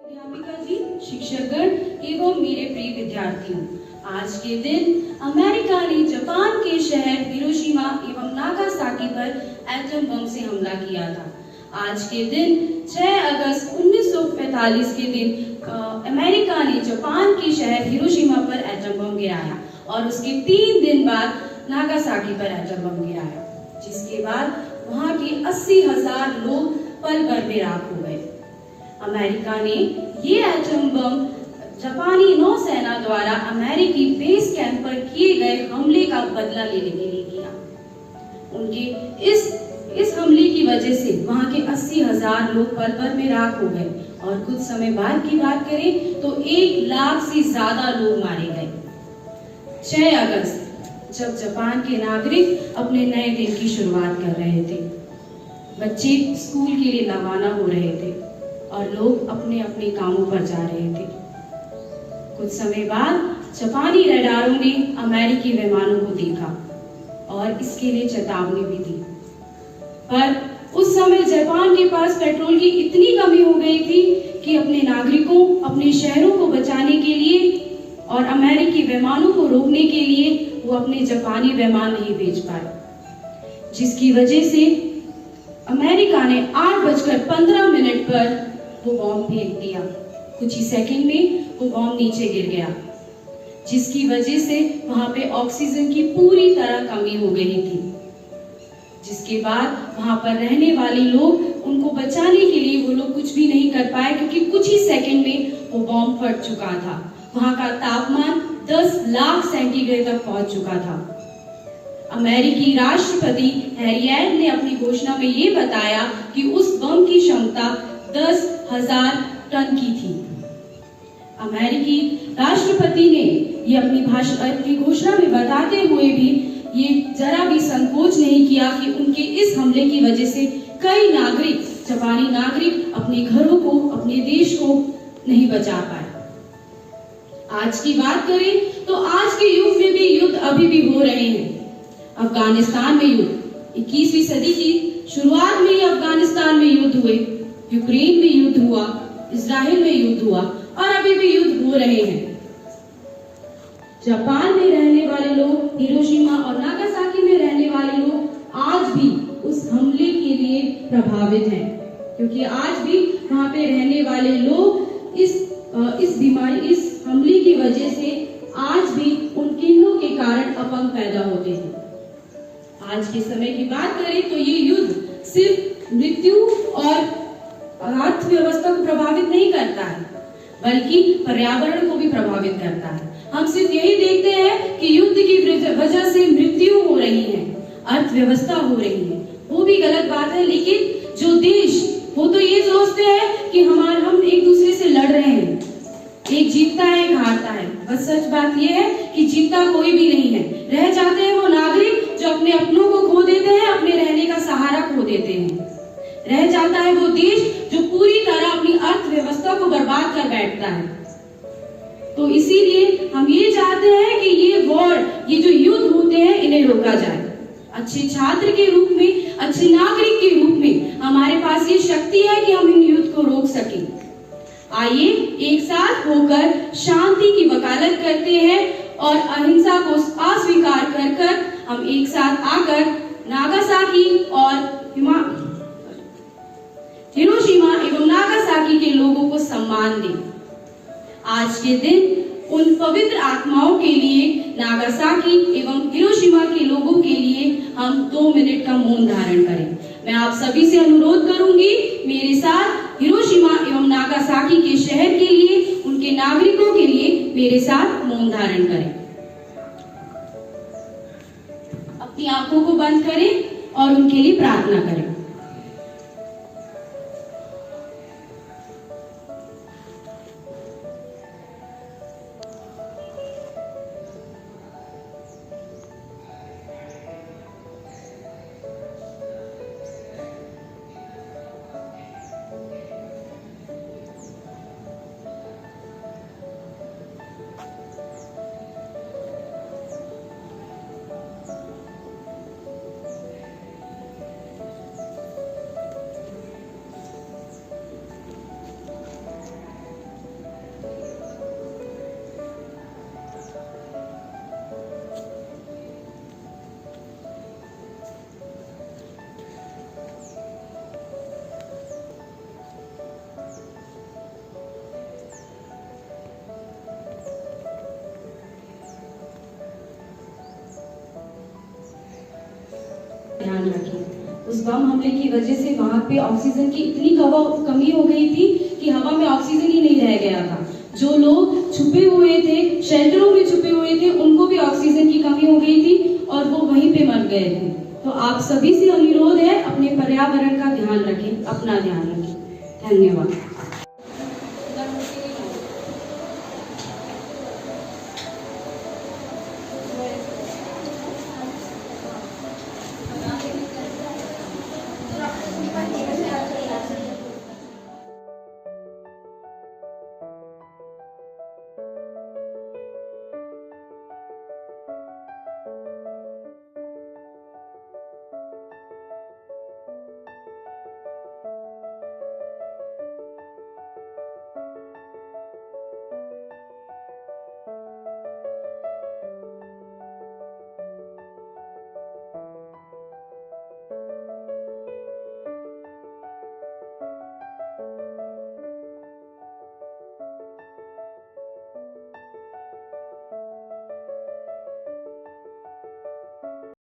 अध्यापिका जी, शिक्षकगण एवं मेरे प्रिय विद्यार्थियों, आज के दिन अमेरिका ने जापान के शहर हिरोशिमा एवं नागासाकी पर एटम बम से हमला किया था। आज के दिन 6 अगस्त 1945 के दिन अमेरिका ने जापान के शहर हिरोशिमा पर एटम बम गिराया और उसके 3 दिन बाद नागासाकी पर एटम बम गिराया, जिसके बाद वहां के 80,000 लोग पल भर में राख हो गए। अमेरिका ने ये एटम बम जापानी नौसेना द्वारा अमेरिकी बेस कैंप पर किए गए हमले का बदला लेने के लिए किया। उनके इस हमले की वजह से वहां के 80,000 लोग पल भर में राख हो गए और कुछ समय बाद की बात करें तो 1 लाख से ज्यादा लोग मारे गए। 6 अगस्त जब जापान के नागरिक अपने नए दिन की शुरुआत कर रहे थे, बच्चे स्कूल के लिए रवाना हो रहे थे और लोग अपने अपने कामों पर जा रहे थे। कुछ समय बाद जापानी रडारों ने अमेरिकी विमानों को देखा और इसके लिए चेतावनी भी दी, पर उस समय जापान के पास पेट्रोल की इतनी कमी हो गई थी कि अपने नागरिकों, अपने शहरों को बचाने के लिए और अमेरिकी विमानों को रोकने के लिए वो अपने जापानी विमान नहीं भेज पाए, जिसकी वजह से अमेरिका ने 8:15 पर वो बॉम्ब फेंक दिया। कुछ ही सेकंड में वो बॉम्ब नीचे गिर गया, जिसकी वजह से वहां पे ऑक्सीजन की पूरी तरह कमी हो गई थी, जिसके बाद वहां पर रहने वाले लोग, उनको बचाने के लिए वो लोग कुछ भी नहीं कर पाए, क्योंकि कुछ ही सेकंड में वो बॉम्ब फट चुका था। वहां का तापमान 10 लाख सेंटीग्रेड तक पहुंच चुका था। अमेरिकी राष्ट्रपति हैरियट ने अपनी घोषणा में ये बताया कि उस बम की क्षमता 10,000 टन की थी। अमेरिकी राष्ट्रपति ने ये अपनी घोषणा में बताते हुए भी ये जरा भी संकोच नहीं किया कि उनके इस हमले की वजह से कई नागरिक, जापानी नागरिक अपने घरों को, अपने देश को नहीं बचा पाए। आज की बात करें तो आज के युग में भी युद्ध अभी भी हो रहे हैं। अफगानिस्तान में युद्ध, 21वीं सदी की शुरुआत में ही अफगानिस्तान में युद्ध हुए, यूक्रेन में युद्ध हुआ, इजराइल में युद्ध हुआ और अभी भी युद्ध हो रहे हैं। जापान में रहने वाले लोग, हिरोशिमा और नागासाकी में रहने वाले लोग आज भी उस हमले के लिए प्रभावित हैं, क्योंकि आज भी वहां पे रहने वाले लोग इस बीमारी, इस हमले की वजह से आज भी उन किरणों के कारण अपंग पैदा होते हैं। आज के समय की बात करें तो ये युद्ध सिर्फ मृत्यु और अर्थव्यवस्था को प्रभावित नहीं करता है, बल्कि पर्यावरण को भी प्रभावित करता है। हम सिर्फ यही देखते हैं कि युद्ध की वजह से मृत्यु हो रही है, अर्थव्यवस्था हो रही है, वो भी गलत बात है। लेकिन जो देश, वो तो ये सोचते हैं कि हम एक दूसरे से लड़ रहे हैं, एक जीतता है, एक हारता है। बस सच बात ये है कि जीतता कोई भी नहीं है। रह जाते हैं वो नागरिक जो अपने अपनों को खो देते हैं, अपने रहने का सहारा खो देते हैं। रह जाता है वो देश जो पूरी तरह अपनी अर्थव्यवस्था को बर्बाद कर बैठता है। तो इसीलिए हम ये चाहते हैं कि ये वॉर, ये जो युद्ध होते हैं, इन्हें रोका जाए। अच्छे छात्र के रूप में, अच्छे नागरिक के रूप में हमारे पास ये शक्ति है कि हम इन युद्ध को रोक सकें। आइए एक साथ होकर शांति की वकालत करते हैं और अहिंसा को अस्वीकार कर हम एक साथ आकर नागासाकी और हिरोशिमा एवं नागासाकी के लोगों को सम्मान दें। आज के दिन उन पवित्र आत्माओं के लिए, नागासाकी एवं हिरोशिमा के लोगों के लिए हम 2 मिनट का मौन धारण करें। मैं आप सभी से अनुरोध करूंगी, मेरे साथ हिरोशिमा एवं नागासाकी के शहर के लिए, उनके नागरिकों के लिए मेरे साथ मौन धारण करें। अपनी आंखों को बंद करें और उनके लिए प्रार्थना करें। ध्यान रखें। उस बम हमले की वजह से वहाँ पे ऑक्सीजन की इतनी कमी हो गई थी कि हवा में ऑक्सीजन ही नहीं रह गया था। जो लोग छुपे हुए थे, शेल्टरों में छुपे हुए थे, उनको भी ऑक्सीजन की कमी हो गई थी और वो वहीं पे मर गए थे। तो आप सभी से अनुरोध है, अपने पर्यावरण का ध्यान रखें, अपना ध्यान रखें। धन्यवाद।